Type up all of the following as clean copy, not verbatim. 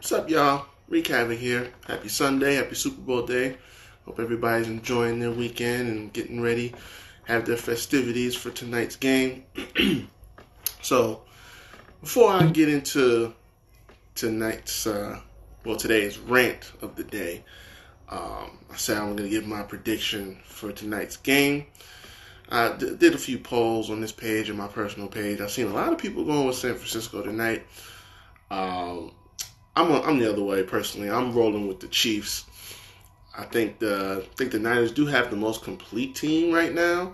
What's up, y'all? Reek Havoc here. Happy Sunday, happy Super Bowl day. Hope everybody's enjoying their weekend and getting ready, have their festivities for tonight's game. So, before I get into today's rant of the day, I said I'm going to give my prediction for tonight's game. I did a few polls on this page and my personal page. I've seen a lot of people going with San Francisco tonight. I'm the other way personally. I'm rolling with the Chiefs. I think the Niners do have the most complete team right now,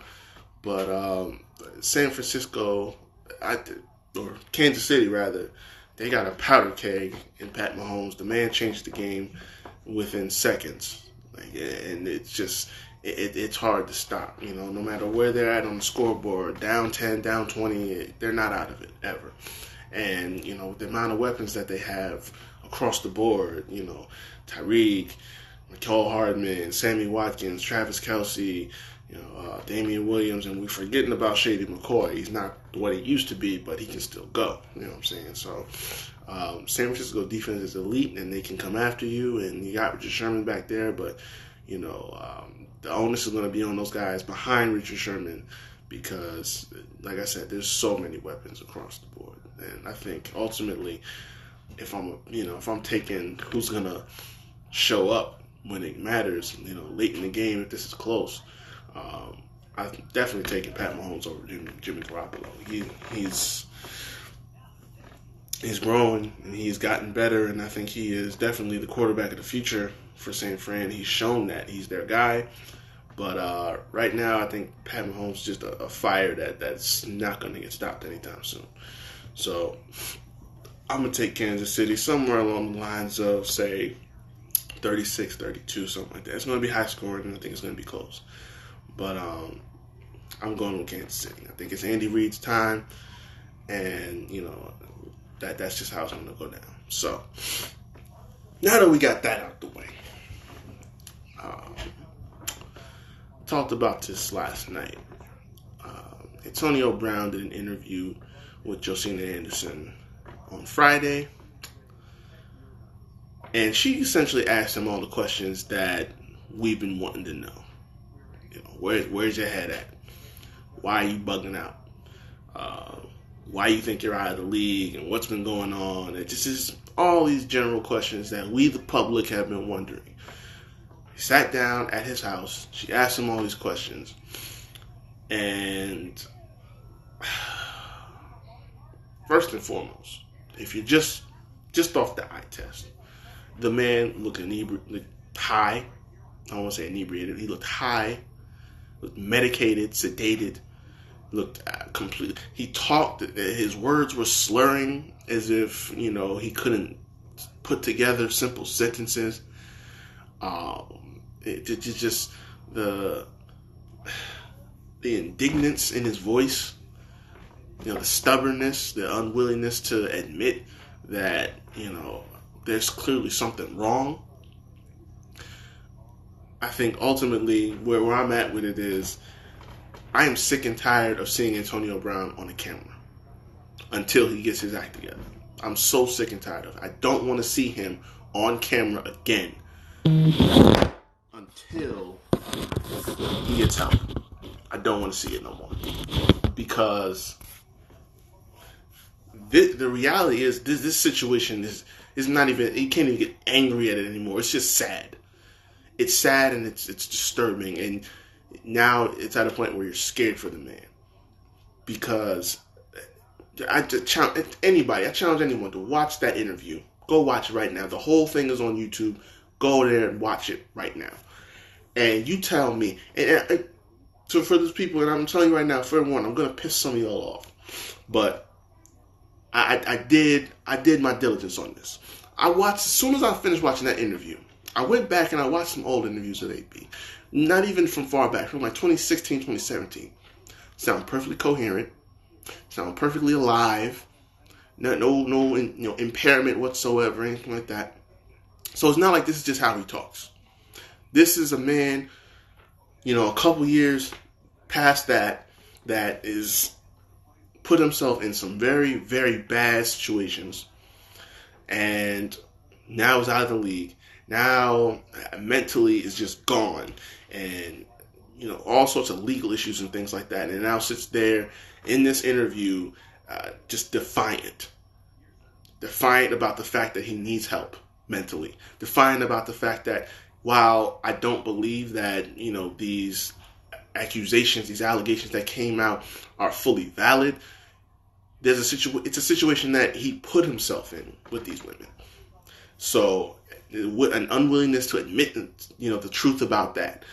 but San Francisco, or Kansas City rather, they got a powder keg in Pat Mahomes. The man changed the game within seconds, and it's just it's hard to stop. You know, no matter where they're at on the scoreboard, down 10, down 20, they're not out of it ever. And you know, the amount of weapons that they have across the board, you know, Tyreek, Mecole Hardman, Sammy Watkins, Travis Kelce, you know, Damian Williams, and we're forgetting about Shady McCoy. He's not what he used to be, but he can still go. You know what I'm saying? So, San Francisco defense is elite, and they can come after you, and you got Richard Sherman back there, but, you know, the onus is going to be on those guys behind Richard Sherman because, like I said, there's so many weapons across the board. And I think ultimately, if I'm taking who's gonna show up when it matters, you know, late in the game if this is close, I'm definitely taking Pat Mahomes over Jimmy Garoppolo. He's growing and he's gotten better, and I think he is definitely the quarterback of the future for San Fran. He's shown that he's their guy. But right now, I think Pat Mahomes is just a fire that's not going to get stopped anytime soon. So I'm going to take Kansas City somewhere along the lines of, say, 36-32, something like that. It's going to be high scoring, and I think it's going to be close. But I'm going with Kansas City. I think it's Andy Reid's time, and, you know, that's just how it's going to go down. So now that we got that out the way, talked about this last night. Antonio Brown did an interview with Josina Anderson on Friday, and she essentially asked him all the questions that we've been wanting to know. You know, where's your head at? Why are you bugging out? Why you think you're out of the league, and what's been going on? It just is all these general questions that we, the public, have been wondering. He sat down at his house. She asked him all these questions, and first and foremost, if you're just off the eye test, the man looked high. I don't want to say inebriated. He looked high, looked medicated, sedated, looked completely. He talked. His words were slurring as if, you know, he couldn't put together simple sentences. It's just the indignance in his voice. You know, the stubbornness, the unwillingness to admit that, you know, there's clearly something wrong. I think ultimately where I'm at with it is I am sick and tired of seeing Antonio Brown on the camera until he gets his act together. I'm so sick and tired of it. I don't want to see him on camera again until he gets help. I don't want to see it no more because the reality is this situation is not even, you can't even get angry at it anymore. It's just sad. It's sad and it's disturbing, and now it's at a point where you're scared for the man. Because I challenge anyone to watch that interview. Go watch it right now. The whole thing is on YouTube. Go there and watch it right now. And you tell me, so for those people, and I'm telling you right now, for one, I'm gonna piss some of y'all off, but I did my diligence on this. I watched, as soon as I finished watching that interview, I went back and I watched some old interviews of AP. Not even from far back, from like 2016, 2017. Sound perfectly coherent. Sound perfectly alive. No impairment whatsoever, anything like that. So it's not like this is just how he talks. This is a man, you know, a couple years past that is put himself in some very, very bad situations and now is out of the league. Now mentally is just gone, and all sorts of legal issues and things like that. And now sits there in this interview, just defiant about the fact that he needs help mentally, defiant about the fact that while I don't believe that these accusations, these allegations that came out are fully valid, it's a situation that he put himself in with these women. So an unwillingness to admit the truth about that,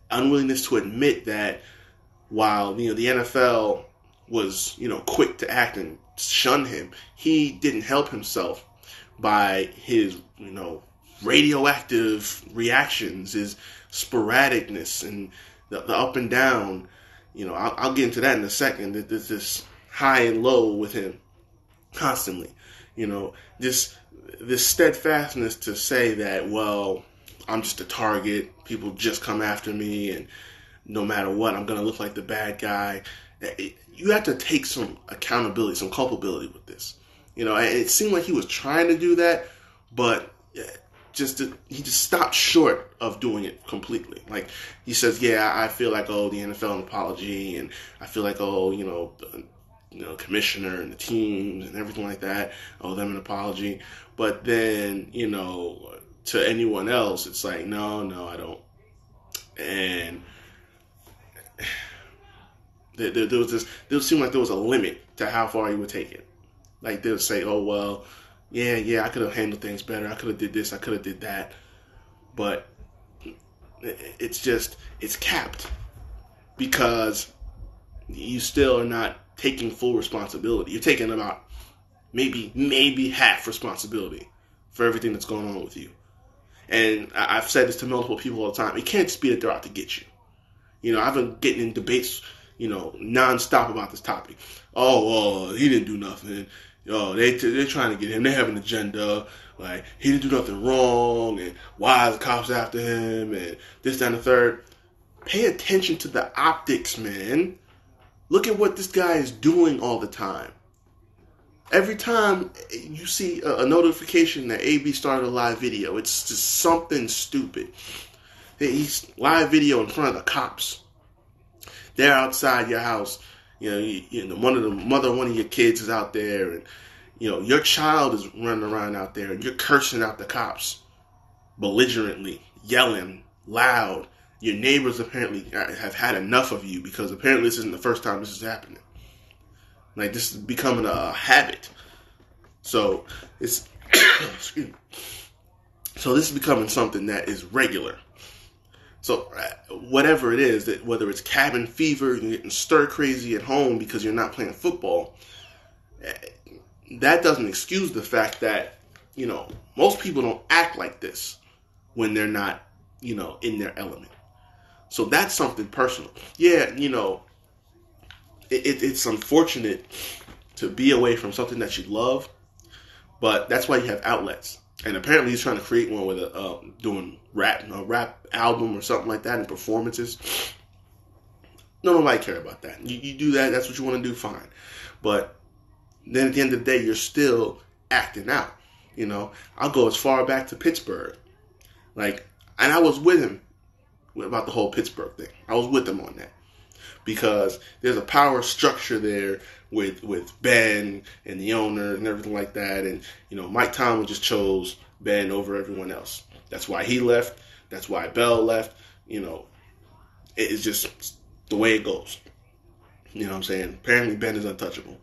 unwillingness to admit that while the NFL was quick to act and shun him, he didn't help himself by his radioactive reactions, his sporadicness, and the up and down. I'll get into that in a second. There's this high and low with him constantly. This steadfastness to say that, well, I'm just a target. People just come after me, and no matter what, I'm going to look like the bad guy. You have to take some accountability, some culpability with this. And it seemed like he was trying to do that, but he just stopped short of doing it completely. Like he says, yeah, I feel like the NFL an apology, and I feel like the commissioner and the teams and everything like that owe them an apology. But then to anyone else, it's like no, I don't. And there seemed like there was a limit to how far he would take it. Like they'll say, oh well, yeah, I could have handled things better. I could have did this. I could have did that. But it's capped because you still are not taking full responsibility. You're taking about maybe half responsibility for everything that's going on with you. And I've said this to multiple people all the time. It can't just be that they're out to get you. I've been getting in debates, nonstop about this topic. Oh, he didn't do nothing. They're trying to get him. They have an agenda. Like, he didn't do nothing wrong. And why is the cops after him? And this, that, and the third. Pay attention to the optics, man. Look at what this guy is doing all the time. Every time you see a notification that AB started a live video, it's just something stupid. He's live video in front of the cops. They're outside your house. One of your kids is out there, and your child is running around out there, and you're cursing out the cops belligerently, yelling loud. Your neighbors apparently have had enough of you because apparently this isn't the first time this is happening. Like, this is becoming a habit. So it's excuse me. So this is becoming something that is regular. So whatever it is, that whether it's cabin fever, you're getting stir crazy at home because you're not playing football, that doesn't excuse the fact that most people don't act like this when they're not in their element. So that's something personal. Yeah, it's unfortunate to be away from something that you love, but that's why you have outlets. And apparently he's trying to create one with doing a rap album or something like that, and performances. Nobody care about that. You do that, that's what you want to do, fine. But then at the end of the day, you're still acting out. I'll go as far back to Pittsburgh. And I was with him about the whole Pittsburgh thing. I was with him on that. Because there's a power structure there with Ben and the owner and everything like that. And, Mike Tomlin just chose Ben over everyone else. That's why he left. That's why Bell left. It's just the way it goes. You know what I'm saying? Apparently Ben is untouchable.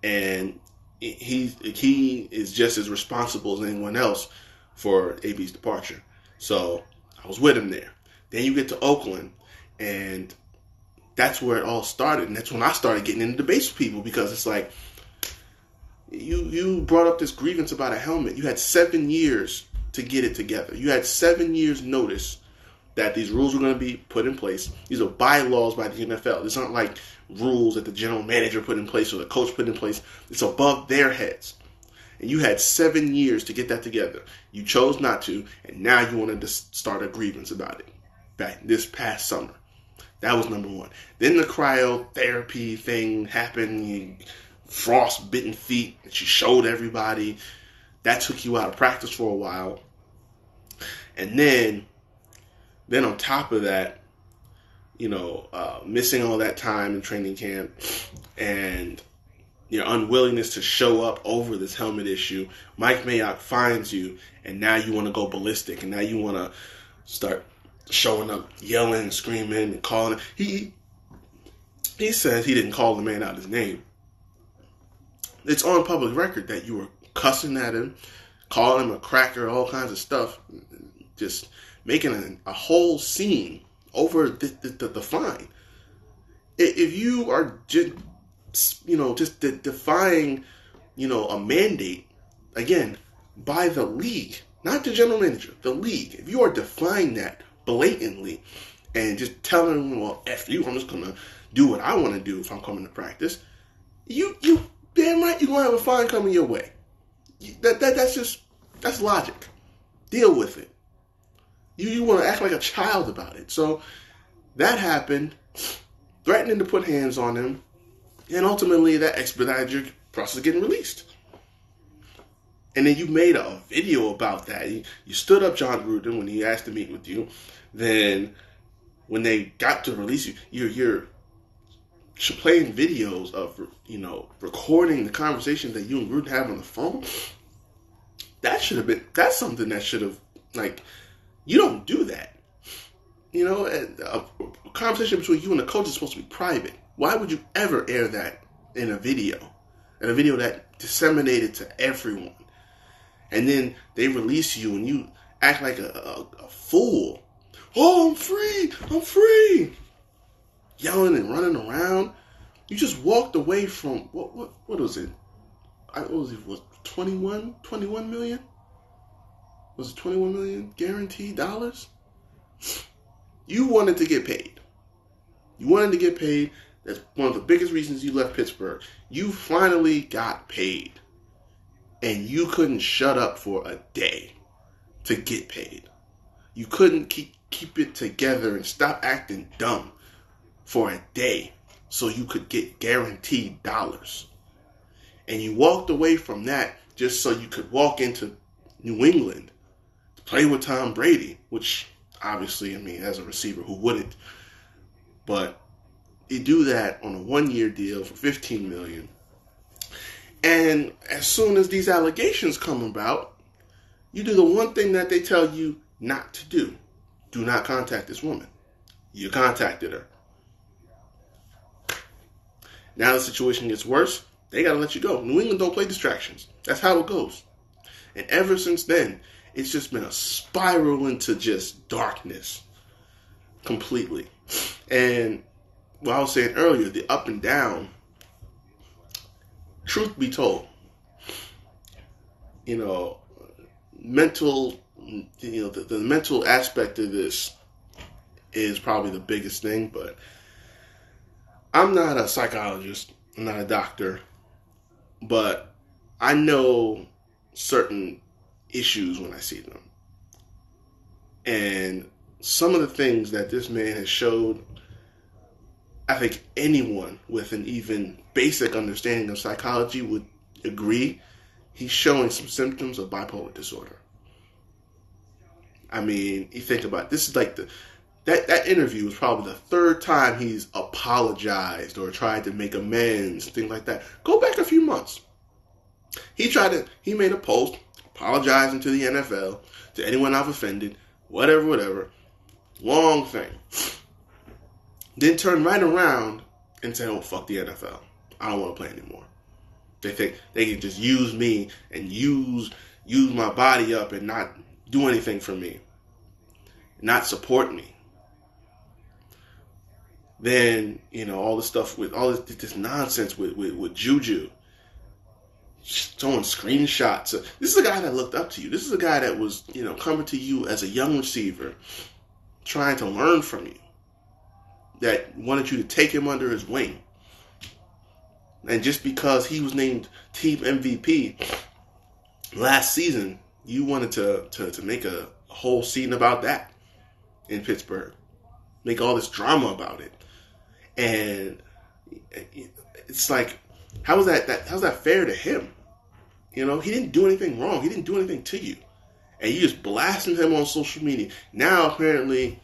And he is just as responsible as anyone else for AB's departure. So I was with him there. Then you get to Oakland, and that's where it all started. And that's when I started getting into debates with people, because it's like, you brought up this grievance about a helmet. You had 7 years to get it together. You had 7 years notice that these rules were going to be put in place. These are bylaws by the NFL. These aren't like rules that the general manager put in place or the coach put in place. It's above their heads. And you had 7 years to get that together. You chose not to, and now you wanted to start a grievance about it back this past summer. That was number one. Then the cryotherapy thing happened. Frostbitten feet that you showed everybody. That took you out of practice for a while. And then on top of that, missing all that time in training camp and your unwillingness to show up over this helmet issue, Mike Mayock finds you, and now you want to go ballistic, and now you want to start showing up, yelling, screaming, and calling. He says he didn't call the man out his name. It's on public record that you were cussing at him, calling him a cracker, all kinds of stuff, just making a whole scene over the fine. If you are just defying, a mandate, again, by the league, not the general manager, the league, if you are defying that blatantly and just telling them, well, F you, I'm just going to do what I want to do if I'm coming to practice, you damn right you're going to have a fine coming your way. That's logic. Deal with it. You want to act like a child about it. So that happened, threatening to put hands on him, and ultimately that expedited your process of getting released. And then you made a video about that. You stood up Jon Gruden when he asked to meet with you. Then when they got to release you, you're playing videos of, recording the conversation that you and Gruden have on the phone. That's something that should have, you don't do that. A conversation between you and the coach is supposed to be private. Why would you ever air that in a video? In a video that disseminated to everyone. And then they release you and you act like a fool. Oh, I'm free. Yelling and running around. You just walked away from, what was it? Was 21 million? Was it 21 million guaranteed dollars? You wanted to get paid. That's one of the biggest reasons you left Pittsburgh. You finally got paid. And you couldn't shut up for a day to get paid. You couldn't keep it together and stop acting dumb for a day so you could get guaranteed dollars. And you walked away from that just so you could walk into New England to play with Tom Brady, which obviously, as a receiver, who wouldn't? But you do that on a 1-year deal for $15 million. And as soon as these allegations come about, you do the one thing that they tell you not to do. Do not contact this woman. You contacted her. Now the situation gets worse. They got to let you go. New England don't play distractions. That's how it goes. And ever since then, it's just been a spiral into just darkness. Completely. And what I was saying earlier, the up and down, truth be told, mental, the mental aspect of this is probably the biggest thing, but I'm not a psychologist, I'm not a doctor, but I know certain issues when I see them. And some of the things that this man has showed, I think anyone with an even basic understanding of psychology would agree he's showing some symptoms of bipolar disorder. You think about it, this is like that interview was probably the third time he's apologized or tried to make amends, things like that. Go back a few months. He made a post apologizing to the NFL, to anyone I've offended, whatever. Long thing. Then turn right around and say, oh, fuck the NFL. I don't want to play anymore. They think they can just use me and use my body up and not do anything for me. Not support me. Then, all this stuff with all this nonsense with Juju. Showing screenshots. This is a guy that looked up to you. This is a guy that was, coming to you as a young receiver, trying to learn from you. That wanted you to take him under his wing. And just because he was named team MVP last season, you wanted to make a whole scene about that in Pittsburgh. Make all this drama about it. And it's like, how's that fair to him? You know, he didn't do anything wrong. He didn't do anything to you. And you just blasting him on social media. Now, apparently,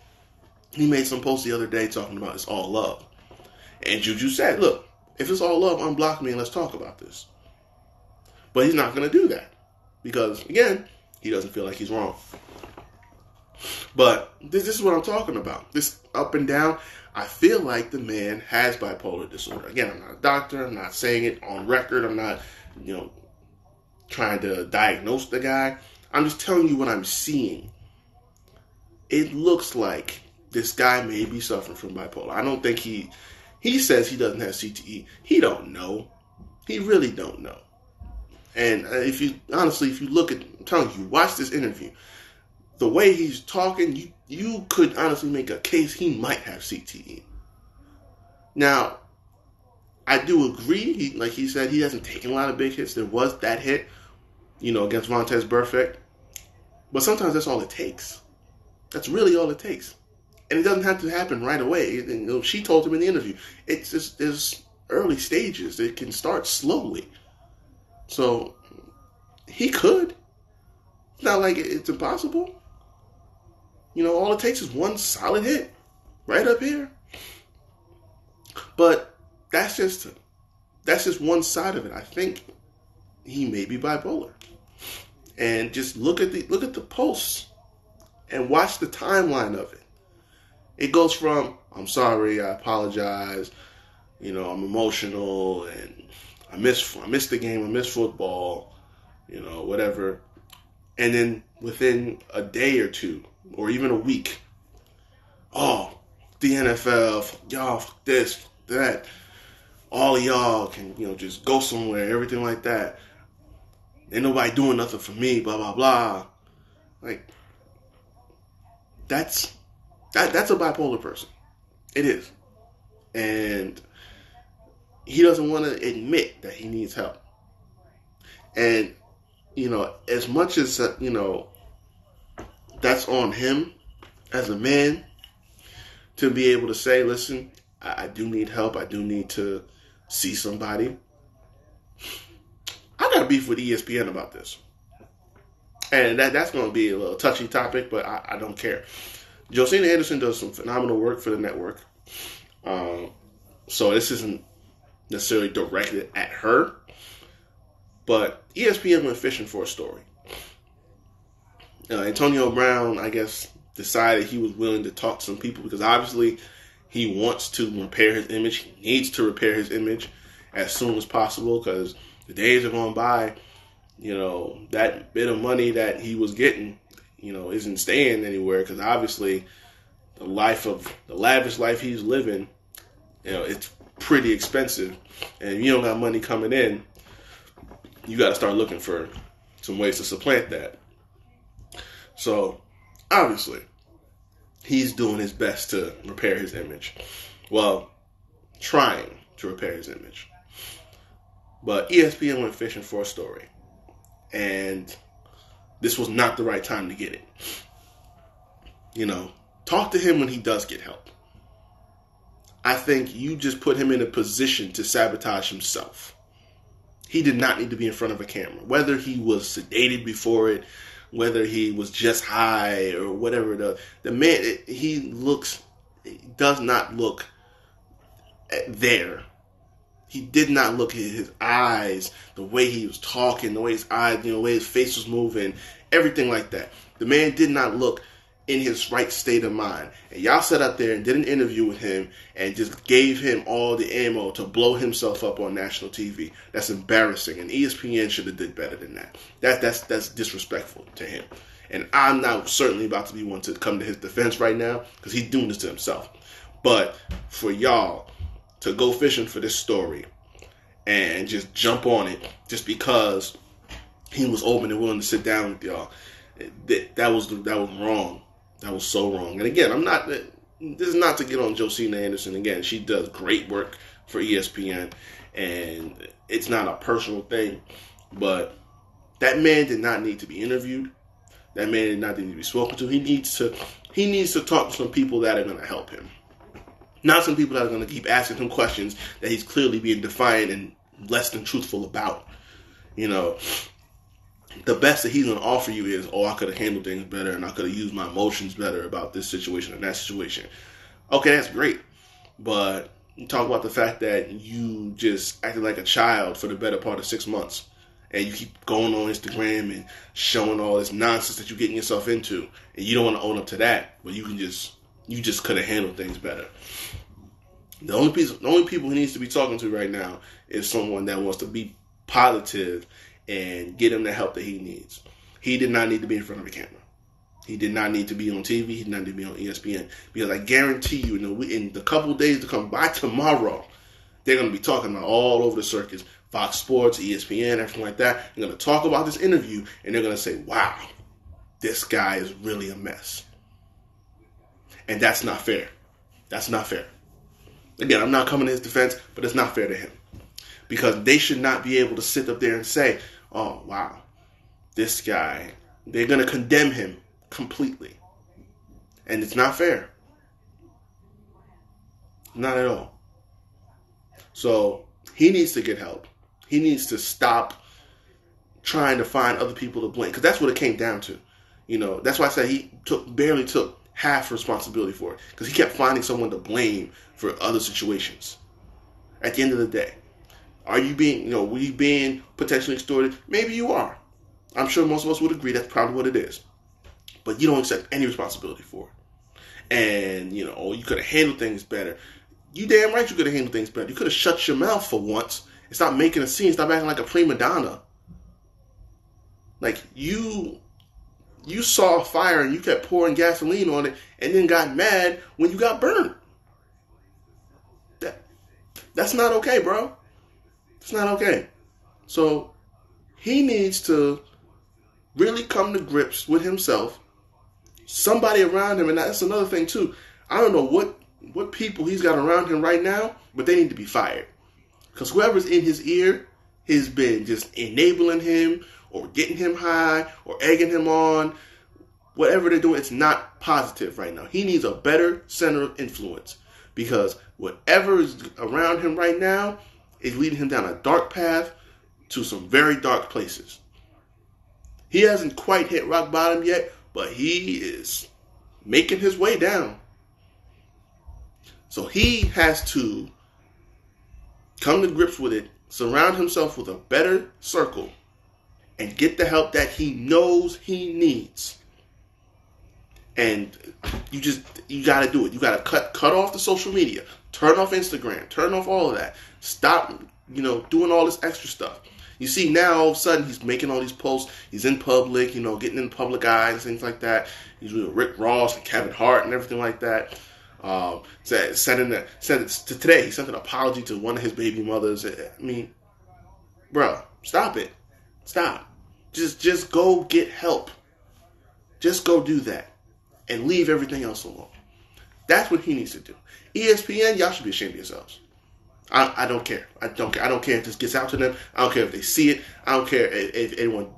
he made some post the other day talking about it's all love. And Juju said, look, if it's all love, unblock me and let's talk about this. But he's not going to do that. Because, again, he doesn't feel like he's wrong. But this is what I'm talking about. This up and down. I feel like the man has bipolar disorder. Again, I'm not a doctor. I'm not saying it on record. I'm not, trying to diagnose the guy. I'm just telling you what I'm seeing. It looks like this guy may be suffering from bipolar. I don't think he says he doesn't have CTE. He don't know. He really don't know. And if you look at, I'm telling you, watch this interview. The way he's talking, you could honestly make a case he might have CTE. Now, I do agree. Like he said, he hasn't taken a lot of big hits. There was that hit, against Vontaze Burfict. But sometimes that's all it takes. That's really all it takes. And it doesn't have to happen right away. She told him in the interview, it's just, there's early stages. It can start slowly. So, he could. It's not like it's impossible. All it takes is one solid hit. Right up here. But that's just one side of it. I think he may be bipolar. And just look at the posts and watch the timeline of it. It goes from, I'm sorry, I apologize, I'm emotional, and I miss the game, I miss football, whatever. And then within a day or two, or even a week, oh, the NFL, y'all, this, that, all of y'all can, just go somewhere, everything like that. Ain't nobody doing nothing for me, blah, blah, blah. Like, that's a bipolar person. It is. And he doesn't want to admit that he needs help. And, as much as, that's on him as a man to be able to say, listen, I do need help. I do need to see somebody. I got beef with ESPN about this. And that's going to be a little touchy topic, but I don't care. Josina Anderson does some phenomenal work for the network. So this isn't necessarily directed at her. But ESPN went fishing for a story. Antonio Brown, I guess, decided he was willing to talk to some people because obviously he wants to repair his image. He needs to repair his image as soon as possible because the days are going by. That bit of money that he was getting, isn't staying anywhere because obviously the lavish life he's living, it's pretty expensive. And if you don't got money coming in, you got to start looking for some ways to supplant that. So, obviously, he's doing his best to repair his image. Well, trying to repair his image. But ESPN went fishing for a story. And this was not the right time to get it. Talk to him when he does get help. I think you just put him in a position to sabotage himself. He did not need to be in front of a camera. Whether he was sedated before it, whether he was just high or whatever. The man, he does not look there. He did not look at his eyes, the way he was talking, the way his eyes, the way his face was moving, everything like that. The man did not look in his right state of mind. And y'all sat up there and did an interview with him and just gave him all the ammo to blow himself up on national TV. That's embarrassing. And ESPN should have did better than that. That's disrespectful to him. And I'm not certainly about to be one to come to his defense right now because he's doing this to himself. But for y'all to go fishing for this story and just jump on it just because he was open and willing to sit down with y'all, that was wrong. That was so wrong. And again, this is not to get on Josina Anderson. Again, she does great work for ESPN, and it's not a personal thing. But that man did not need to be interviewed. That man did not need to be spoken to. He needs to talk to some people that are going to help him. Not some people that are going to keep asking him questions that he's clearly being defiant and less than truthful about. the best that he's going to offer you is, I could have handled things better and I could have used my emotions better about this situation and that situation. Okay, that's great. But you talk about the fact that you just acted like a child for the better part of 6 months. And you keep going on Instagram and showing all this nonsense that you're getting yourself into. And you don't want to own up to that. But you just could have handled things better. The only people he needs to be talking to right now is someone that wants to be positive and get him the help that he needs. He did not need to be in front of the camera. He did not need to be on TV. He did not need to be on ESPN. Because I guarantee you, in the couple of days to come, by tomorrow, they're going to be talking about all over the circuits. Fox Sports, ESPN, everything like that. They're going to talk about this interview, and they're going to say, wow, this guy is really a mess. And that's not fair. That's not fair. Again, I'm not coming to his defense, but it's not fair to him. Because they should not be able to sit up there and say, oh, wow, this guy, they're going to condemn him completely. And it's not fair. Not at all. So he needs to get help. He needs to stop trying to find other people to blame. Because that's what it came down to. That's why I said he barely took half responsibility for it. Because he kept finding someone to blame for other situations. At the end of the day. Are you were you being potentially extorted? Maybe you are. I'm sure most of us would agree that's probably what it is. But you don't accept any responsibility for it. And, you could have handled things better. You damn right you could have handled things better. You could have shut your mouth for once and stop making a scene. Stop acting like a prima donna. Like, you saw a fire and you kept pouring gasoline on it and then got mad when you got burned. That's not okay, bro. It's not okay. So he needs to really come to grips with himself. Somebody around him, and that's another thing too. I don't know what people he's got around him right now, but they need to be fired. Because whoever's in his ear has been just enabling him or getting him high or egging him on. Whatever they're doing, it's not positive right now. He needs a better center of influence. Because whatever is around him right now is leading him down a dark path to some very dark places. He hasn't quite hit rock bottom yet, but he is making his way down. So he has to come to grips with it, surround himself with a better circle, and get the help that he knows he needs. And you got to do it. You got to cut off the social media. Turn off Instagram. Turn off all of that. Stop, doing all this extra stuff. You see now, all of a sudden, he's making all these posts. He's in public, getting in the public eye and things like that. He's with Rick Ross and Kevin Hart and everything like that. Today, he sent an apology to one of his baby mothers. I mean, bro, stop it. Stop. Just go get help. Just go do that. And leave everything else alone. That's what he needs to do. ESPN, y'all should be ashamed of yourselves. I don't care. I don't care if this gets out to them. I don't care if they see it. I don't care if anyone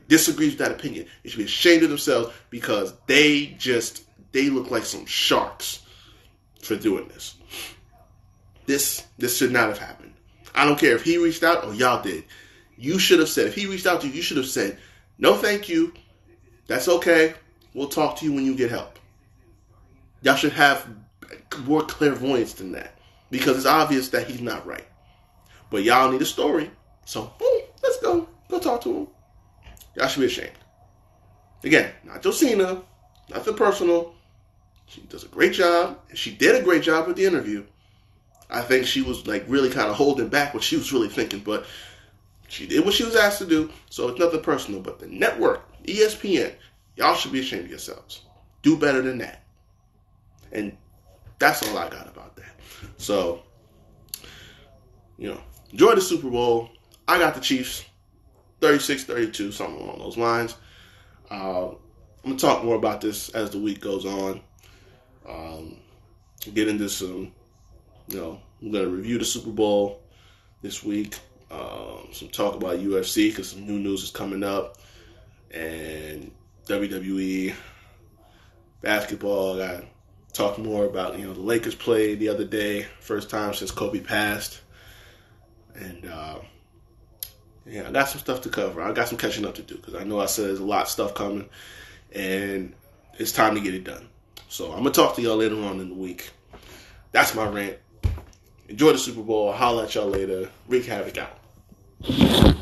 disagrees with that opinion. They should be ashamed of themselves because they look like some sharks for doing this. This should not have happened. I don't care if he reached out or y'all did. You should have said, if he reached out to you, you should have said, no thank you. That's okay. We'll talk to you when you get help. Y'all should have more clairvoyance than that. Because it's obvious that he's not right. But y'all need a story. So, let's go. Go talk to him. Y'all should be ashamed. Again, not Josina. Nothing personal. She does a great job. And she did a great job with the interview. I think she was really kind of holding back what she was really thinking. But she did what she was asked to do. So it's nothing personal. But the network, ESPN, y'all should be ashamed of yourselves. Do better than that. And that's all I got about that. So, enjoy the Super Bowl. I got the Chiefs 36-32, something along those lines. I'm going to talk more about this as the week goes on. Get into some, I'm going to review the Super Bowl this week. Some talk about UFC because some new news is coming up. And WWE, basketball, I got talk more about, the Lakers played the other day, first time since Kobe passed. And, Yeah, I got some stuff to cover. I got some catching up to do because I know I said there's a lot of stuff coming, and it's time to get it done. So I'm gonna talk to y'all later on in the week. That's my rant. Enjoy the Super Bowl. I'll holler at y'all later. Wreak Havoc out.